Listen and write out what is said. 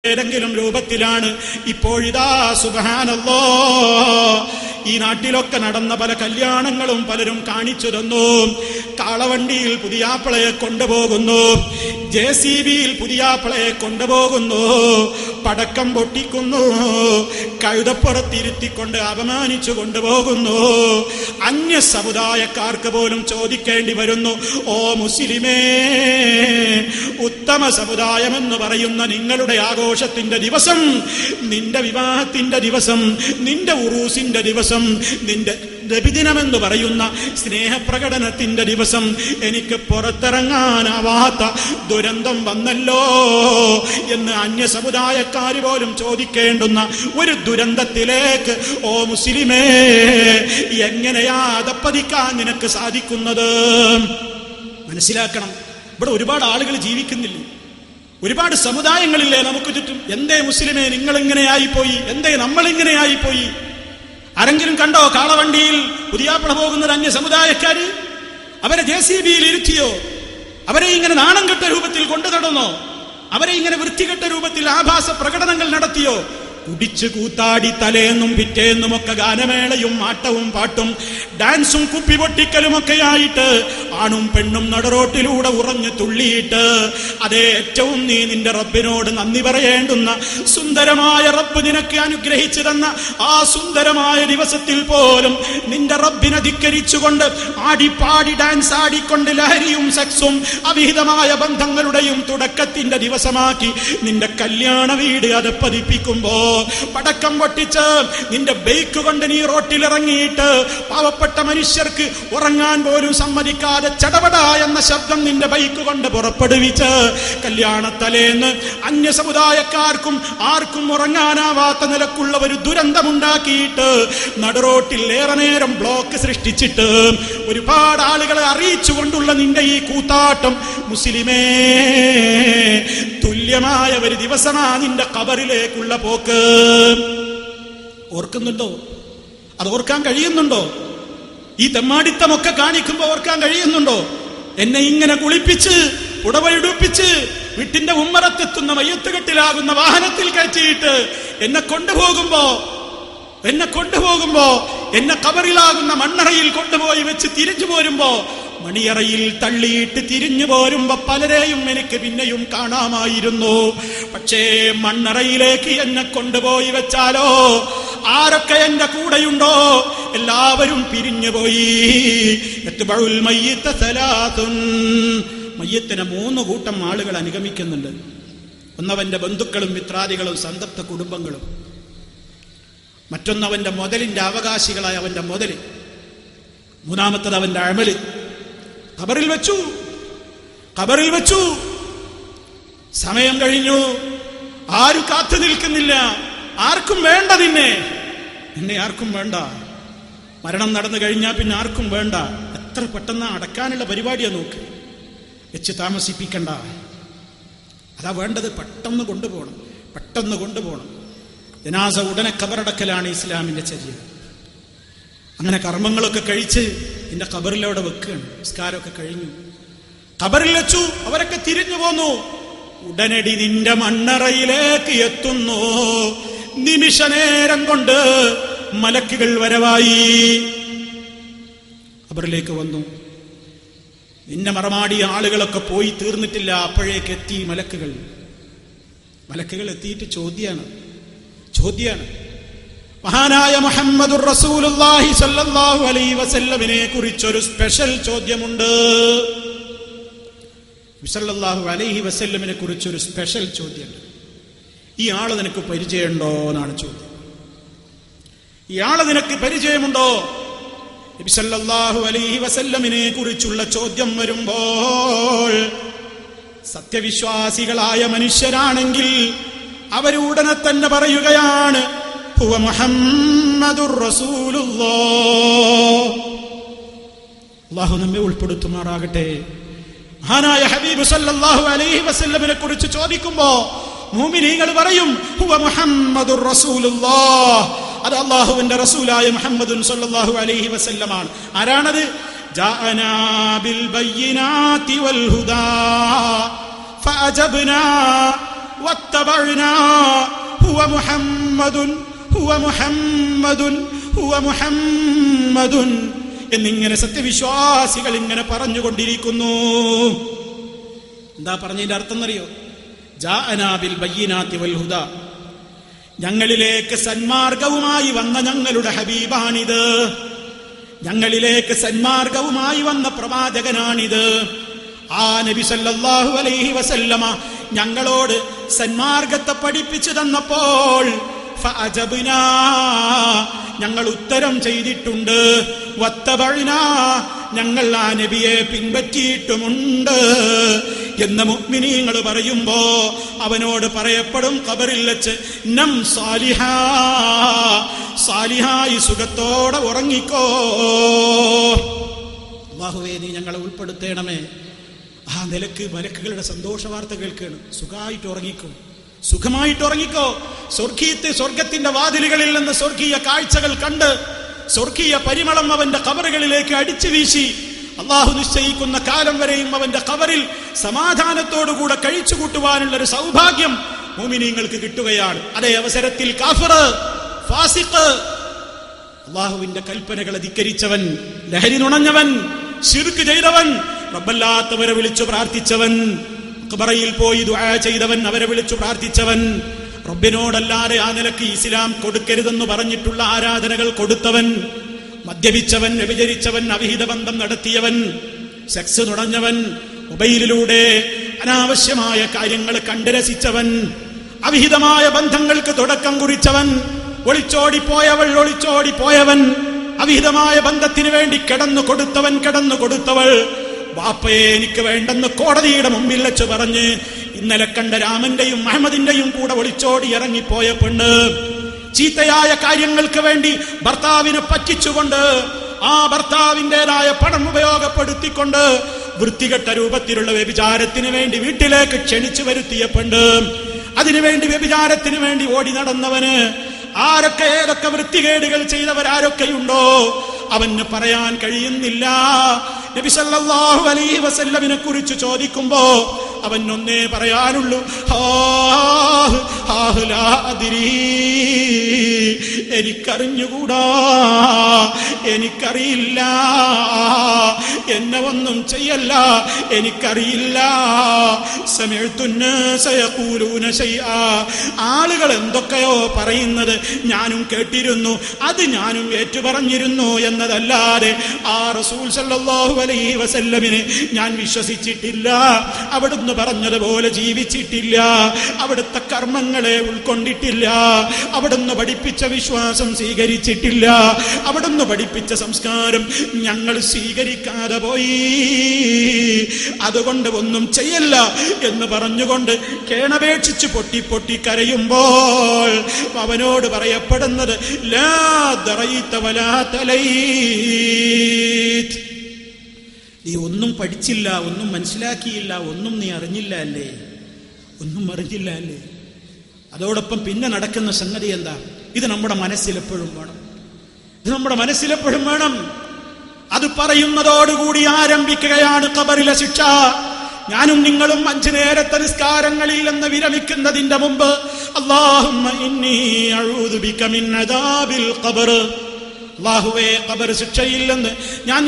ഏതെങ്കിലും രൂപത്തിലാണ്. ഇപ്പോഴിതാ സുബ്ഹാനല്ലാഹ് ഈ നാട്ടിലൊക്കെ നടന്ന പല കല്യാണങ്ങളും പലരും കാണിച്ചു തന്നു. കാളവണ്ടിയിൽ പുതിയാപ്പിളയെ കൊണ്ടുപോകുന്നു, JCBയിൽ പുതിയാപ്പിളയെ കൊണ്ടുപോകുന്നു, പടക്കം പൊട്ടിക്കുന്നു, കഴുതപ്പുറത്തിരുത്തിക്കൊണ്ട് അപമാനിച്ചു കൊണ്ടുപോകുന്നു. അന്യ സമുദായക്കാർക്ക് പോലും ചോദിക്കേണ്ടി വരുന്നു, ഓ മുസ്ലിമേ, ഉത്തമ സമുദായമെന്ന് പറയുന്ന നിങ്ങളുടെ ആഘോഷത്തിന്റെ ദിവസം, നിന്റെ വിവാഹത്തിന്റെ ദിവസം, നിന്റെ ഉറൂസിന്റെ ദിവസം, നിന്റെ നബിദിനമെന്ന് പറയുന്ന സ്നേഹപ്രകടനത്തിന്റെ ദിവസം എനിക്ക് പുറത്തിറങ്ങാനാവാത്ത ദുരന്തം വന്നല്ലോ എന്ന് അന്യ സമുദായക്കാര് പോലും ചോദിക്കേണ്ടുന്ന ഒരു ദുരന്തത്തിലേക്ക് ഓ മുസ്ലിമേ എങ്ങനെയാ അതപ്പതിക്കാൻ നിനക്ക് സാധിക്കുന്നത്? മനസ്സിലാക്കണം, ഇവിടെ ഒരുപാട് ആളുകൾ ജീവിക്കുന്നില്ലേ, ഒരുപാട് സമുദായങ്ങളില്ലേ നമുക്ക് ചുറ്റും. എന്തേ മുസ്ലിമേ നിങ്ങൾ ഇങ്ങനെയായിപ്പോയി? എന്തേ നമ്മൾ ഇങ്ങനെയായിപ്പോയി? ആരെങ്കിലും കണ്ടോ കാളവണ്ടിയിൽ പുതിയാപ്പിള പോകുന്നത് അന്യ സമുദായക്കാര്? അവരെ JCBയിൽ ഇരുത്തിയോ? അവരെ ഇങ്ങനെ നാണം കെട്ട രൂപത്തിൽ കൊണ്ടു നടന്നോ? അവരെ ഇങ്ങനെ വൃത്തികെട്ട രൂപത്തിൽ ആഭാസ പ്രകടനങ്ങൾ നടത്തിയോ? കുടിച്ചു കൂത്താടി തലേന്നും പിറ്റേന്നും ഒക്കെ ഗാനമേളയും ആട്ടവും പാട്ടും ഡാൻസും കുപ്പി പൊട്ടിക്കലുമൊക്കെ ആയിട്ട് ആണും പെണ്ണും നടറോട്ടിലൂടെ ഉറഞ്ഞു തുള്ളിയിട്ട് അതേ ഏറ്റവും നീ നിന്റെ റബ്ബിനോട് നന്ദി പറയേണ്ടുന്ന സുന്ദരമായ റബ്ബ് നിനക്ക് അനുഗ്രഹിച്ചു തന്ന ആ സുന്ദരമായ ദിവസത്തിൽ പോലും നിന്റെ റബ്ബിനെ ധിക്കരിച്ചുകൊണ്ട് ആടിപ്പാടി ഡാൻസ് ആടിക്കൊണ്ട് ലഹരിയും സെക്സും അവിഹിതമായ ബന്ധങ്ങളുടെയും തുടക്കത്തിന്റെ ദിവസമാക്കി നിന്റെ കല്യാണ വീട് അത് പതിപ്പിക്കുമ്പോ പടക്കം പൊട്ടിച്ച് നിന്റെ ബൈക്ക് കൊണ്ട് നീ റോട്ടിലിറങ്ങിയിട്ട് പാവപ്പെട്ട മനുഷ്യർക്ക് ഉറങ്ങാൻ പോലും സമ്മതിക്കാതെ ചടപട എന്ന ശബ്ദം നിന്റെ ബൈക്ക് കൊണ്ട് പുറപ്പെടുവിച്ച് കല്യാണത്തലേന്ന് അന്യ സമുദായക്കാർക്കും ആർക്കും ഉറങ്ങാനാവാത്ത നിലക്കുള്ള ഒരു ദുരന്തമുണ്ടാക്കിയിട്ട് നടുറോട്ടിൽ ഏറെ നേരം ബ്ലോക്ക് സൃഷ്ടിച്ചിട്ട് ഒരുപാട് ആളുകളെ അറിയിച്ചുകൊണ്ടുള്ള നിന്റെ ഈ കൂത്താട്ടം മുസ്ലിമേ തുല്യമായ ഒരു ദിവസമാ നിന്റെ ഖബറിലേക്കുള്ള പോക്ക്. ഓർക്കുന്നുണ്ടോ? അത് ഓർക്കാൻ കഴിയുന്നുണ്ടോ? ഈ തെമ്മാടിത്തമൊക്കെ കാണിക്കുമ്പോ ഓർക്കാൻ കഴിയുന്നുണ്ടോ? എന്നെ ഇങ്ങനെ കുളിപ്പിച്ച് പുടവയിടുപ്പിച്ച് വീട്ടിന്റെ ഉമ്മറത്തെത്തുന്ന മയ്യത്തുകെട്ടിലാകുന്ന വാഹനത്തിൽ കയറ്റിയിട്ട് എന്നെ കൊണ്ടുപോകുമ്പോ എന്നെ ഖബറിലാകുന്ന മണ്ണറയിൽ കൊണ്ടുപോയി വെച്ച് തിരിച്ചു പോരുമ്പോ മണിയറയിൽ തള്ളിയിട്ട് തിരിഞ്ഞു പോരുമ്പോ പലരെയും എനിക്ക് പിന്നെയും കാണാമായിരുന്നു. പക്ഷേ മണ്ണറയിലേക്ക് എന്നെ കൊണ്ടുപോയി വെച്ചാലോ ആരൊക്കെ എന്റെ കൂടെയുണ്ടോ എല്ലാവരും പിരിഞ്ഞുപോയി. മയ്യത്തിനെ 3 കൂട്ടം ആളുകൾ അനുഗമിക്കുന്നുണ്ട്. ഒന്നവന്റെ ബന്ധുക്കളും മിത്രാദികളും സന്തപ്ത കുടുംബങ്ങളും, മറ്റൊന്നവന്റെ മുതലിന്റെ അവകാശികളായ അവന്റെ മുതല്, മൂന്നാമത്തത് അവന്റെ അമല്. ഖബറിൽ വെച്ചു. സമയം കഴിഞ്ഞു, ആരും കാത്തു നിൽക്കുന്നില്ല, ആർക്കും വേണ്ട നിന്നെ ആർക്കും വേണ്ട. മരണം നടന്നു കഴിഞ്ഞാൽ പിന്നെ ആർക്കും വേണ്ട. എത്ര പെട്ടെന്ന് അടക്കാനുള്ള പരിപാടിയാ നോക്ക്. വെച്ച് താമസിപ്പിക്കണ്ട, അതാ വേണ്ടത്. പെട്ടെന്ന് കൊണ്ടുപോകണം. ജനാസ ഉടനെ ഖബറടക്കലാണ് ഇസ്ലാമിന്റെ ചര്യ. അങ്ങനെ കർമ്മങ്ങളൊക്കെ കഴിച്ച് നിന്റെ ഖബറിലവിടെ വെക്കുകയാണ്. നിസ്കാരമൊക്കെ കഴിഞ്ഞു, ഖബറിൽ വെച്ചു. അവരൊക്കെ തിരിഞ്ഞു പോന്നു. ഉടനടി നിന്റെ മണ്ണറയിലേക്ക് എത്തുന്നു. നിമിഷ നേരം കൊണ്ട് മലക്കുകൾ വരവായി. ഖബറിലേക്ക് വന്നു. നിന്നെ മറമാടിയ ആളുകളൊക്കെ പോയി തീർന്നിട്ടില്ല. അപ്പോഴേക്ക് എത്തി മലക്കുകൾ എത്തിയിട്ട് ചോദ്യാണ്. മഹാനായ മുഹമ്മദുർ റസൂലുള്ളാഹി സ്വല്ലല്ലാഹു അലൈഹി വസല്ലമിനെ കുറിച്ചൊരു സ്പെഷ്യൽ ചോദ്യമുണ്ട്. സ്വല്ലല്ലാഹു അലൈഹി വസല്ലമിനെ കുറിച്ചൊരു സ്പെഷ്യൽ ചോദ്യമുണ്ട്. ഈ ആള് നിനക്ക് പരിചയമുണ്ടോ എന്നാണ് ചോദ്യം. ഇയാളെ നിനക്ക് പരിചയമുണ്ടോ? നബി സല്ലല്ലാഹു അലൈഹി വസല്ലമിനെ കുറിച്ചുള്ള ചോദ്യം വരുമ്പോൾ സത്യവിശ്വാസികളായ മനുഷ്യരാണെങ്കിൽ അവരുടനെ തന്നെ പറയുകയാണ്, ഹുവ മുഹമ്മദുർ റസൂലുള്ളാഹ്. അല്ലാഹു നമ്മെ ഉൾപ്പെടുത്തുമാറാകട്ടെ. മഹാനായ ഹബീബ് സല്ലല്ലാഹു അലൈഹി വസല്ലമിനെ കുറിച്ച് ചോദിക്കുമ്പോ മുഅ്മിനീങ്ങൾ പറയും, ഹുവ മുഹമ്മദുർ റസൂലുള്ളാഹ്. അത് അല്ലാഹുവിന്റെ റസൂലായ മുഹമ്മദുൻ സല്ലല്ലാഹു അലൈഹി വസല്ലമാണ്. ആരാണത്? ജാഅനാ ബിൽ ബയ്യിനാതി വൽ ഹുദാ ഫഅജബ്നാ വത്തബഅനാ ഹുവ മുഹമ്മദുൻ ഹുവ മുഹമ്മദുൻ ഹുവ മുഹമ്മദുൻ എന്നിങ്ങനെ സത്യവിശ്വാസികൾ ഇങ്ങനെ പറഞ്ഞുകൊണ്ടിരിക്കുന്നു. എന്താ പറഞ്ഞതിന്റെ അർത്ഥം എന്നറിയോ? ജാഅനാ ബിൽ ബയ്യിനാതി വൽ ഹുദാ, ഞങ്ങളിലേക്ക് സന്മാർഗവുമായി വന്ന ഞങ്ങളുടെ ഹബീബാണിത്, ഞങ്ങളിലേക്ക് സന്മാർഗവുമായി വന്ന പ്രവാചകനാണിത്. ആ നബി സല്ലല്ലാഹു അലൈഹി വസല്ലമ ഞങ്ങളോട് സന്മാർഗത്തെ പഠിപ്പിച്ചു തന്നപ്പോൾ ഫഅജബ്നാ, ഞങ്ങൾ ഉത്തരം ചെയ്തിട്ടുണ്ട്. വത്തബഅനാ, ഞങ്ങൾ ആ നബിയെ പിൻപറ്റിയിട്ടുമുണ്ട് എന്ന് മുഅ്മിനീങ്ങൾ പറയുമ്പോ അവനോട് പറയപ്പെടും ഖബറിൽ വെച്ച് നം സാലിഹാ, സാലിഹായി സുഖത്തോടെ ഉറങ്ങിക്കോ. അല്ലാഹുവേ നീ ഞങ്ങളെ ഉൾപ്പെടുത്തേണമേ. ആ നിലക്ക് മലക്കുകളുടെ സന്തോഷ വാർത്ത കേൾക്കണം. സുഖമായിട്ട് ഉറങ്ങിക്കോ, സുഖമായിട്ട് ഉറങ്ങിക്കോ. സ്വർഗത്തിന്റെ വാതിലുകളിൽ നിന്ന് സ്വർഗീയ കാഴ്ചകൾ കണ്ട് സ്വർഗീയ പരിമളം അവന്റെ ഖബറുകളിലേക്ക് അടിച്ചു വീശി അള്ളാഹു നിശ്ചയിക്കുന്ന കാലം വരെയും അവന്റെ ഖബറിൽ സമാധാനത്തോടുകൂടെ കഴിച്ചു കൂട്ടുവാനുള്ള ഒരു സൗഭാഗ്യം മുഅ്മിനീങ്ങൾക്ക് കിട്ടുകയാണ്. അതേ അവസരത്തിൽ കാഫിർ, ഫാസിഖ്, അള്ളാഹുവിന്റെ കൽപ്പനകളെ ധിക്കരിച്ചവൻ, ലഹരി നുണഞ്ഞവൻ, ശിർക്ക് ചെയ്തവൻ, റബ്ബല്ലാത്തവരെ വിളിച്ചു പ്രാർത്ഥിച്ചവൻ, ഖബറയിൽ പോയി ദുആ ചെയ്തവൻ, അവരെ വിളിച്ചു പ്രാർത്ഥിച്ചവൻ, റബ്ബിനോടല്ലാതെ ആ നിലക്ക് ഇസ്ലാം കൊടുക്കരുതെന്ന് പറഞ്ഞിട്ടുള്ള ആരാധനകൾ കൊടുത്തവൻ, മദ്യപിച്ചവൻ, വ്യഭിചരിച്ചവൻ, അവിഹിത ബന്ധം നടത്തിയവൻ, സെക്സ് നുണഞ്ഞവൻ, മൊബൈലിലൂടെ അനാവശ്യമായ കാര്യങ്ങൾ കണ്ട് രസിച്ചവൻ, അവിഹിതമായ ബന്ധങ്ങൾക്ക് തുടക്കം കുറിച്ചവൻ, ഒളിച്ചോടിപ്പോയവൻ, അവിഹിതമായ ബന്ധത്തിന് വേണ്ടി കിടന്നു കൊടുത്തവൾ, ബാപ്പയെ എനിക്ക് വേണ്ടെന്ന് കോടതിയുടെ മുമ്പിൽ വെച്ച് പറഞ്ഞ് ഇന്നലെ കണ്ട രാമന്റെയും അഹമ്മദിന്റെയും കൂടെ ഒളിച്ചോടി ഇറങ്ങിപ്പോയ പെണ്ണ്, ചീത്തയായ കാര്യങ്ങൾക്ക് വേണ്ടി ഭർത്താവിനെ പറ്റിച്ചുകൊണ്ട് ആ ഭർത്താവിൻ്റെതായ പണം ഉപയോഗപ്പെടുത്തിക്കൊണ്ട് വൃത്തികെട്ട രൂപത്തിലുള്ള വ്യഭിചാരത്തിന് വേണ്ടി വീട്ടിലേക്ക് ക്ഷണിച്ചു വരുത്തിയ പെണ്ണ്, അതിനുവേണ്ടി വ്യഭിചാരത്തിന് വേണ്ടി ഓടി നടന്നവന്, ആരൊക്കെ ഏതൊക്കെ വൃത്തികേടുകൾ ചെയ്തവരാരൊക്കെയുണ്ടോ അവന് പറയാൻ കഴിയുന്നില്ല. നബി സല്ലല്ലാഹു അലൈഹി വസല്ലമിനെ കുറിച്ച് ചോദിക്കുമ്പോ അവൻ ഒന്നേ പറയാനുള്ളൂ, എനിക്കറിഞ്ഞുകൂടാ, എനിക്കറിയില്ല, എന്നെ ഒന്നും ചെയ്യല്ല, എനിക്കറിയില്ല. ആളുകൾ എന്തൊക്കെയോ പറയുന്നത് ഞാനും കേട്ടിരുന്നു, അത് ഞാനും ഏറ്റുപറഞ്ഞിരുന്നു എന്നതല്ലാതെ ആ റസൂൽ സല്ലല്ലാഹു അലൈഹി വസല്ലമിനെ ഞാൻ വിശ്വസിച്ചിട്ടില്ല, അവിടുന്ന് പറഞ്ഞതുപോലെ ജീവിച്ചിട്ടില്ല, അവിടുത്തെ കർമ്മങ്ങളെ ഉൾക്കൊണ്ടിട്ടില്ല, അവിടുന്ന് പഠിപ്പിച്ച വിശ്വാസം സ്വീകരിച്ചിട്ടില്ല, അവിടുന്ന് പഠിപ്പിച്ച സംസ്കാരം ഞങ്ങൾ സ്വീകരിക്കാതെ പോയി, അതുകൊണ്ട് ഒന്നും ചെയ്യല്ല എന്ന് പറഞ്ഞുകൊണ്ട് കേണപേക്ഷിച്ച് പൊട്ടി കരയുമ്പോൾ അവനോട് പറയപ്പെടുന്നത് ലാ ദറൈത വലാ തലൈത്, നീ ഒന്നും പഠിച്ചില്ല, ഒന്നും മനസ്സിലാക്കിയില്ല, ഒന്നും നീ അറിഞ്ഞില്ല അല്ലേ, ഒന്നും അറിഞ്ഞില്ല അല്ലേ. അതോടൊപ്പം പിന്നെ നടക്കുന്ന സംഗതി എന്താ? ഇത് നമ്മുടെ മനസ്സിലെപ്പോഴും വേണം, ഇത് നമ്മുടെ മനസ്സിലെപ്പോഴും വേണം. അത് പറയുന്നതോടുകൂടി ആരംഭിക്കുകയാണ് ഖബറിലെ ശിക്ഷ. ഞാനും നിങ്ങളും 5 നേരത്തെ നിസ്കാരങ്ങളിൽ നിന്ന് വിരമിക്കുന്നതിന്റെ മുമ്പ് അല്ലാഹുമ്മ ഇന്നി അഊദു ബിക മിൻ അദാബിൽ ഖബർ, അല്ലാഹുവേ ഖബർ ശിക്ഷയിൽ നിന്ന് ഞാൻ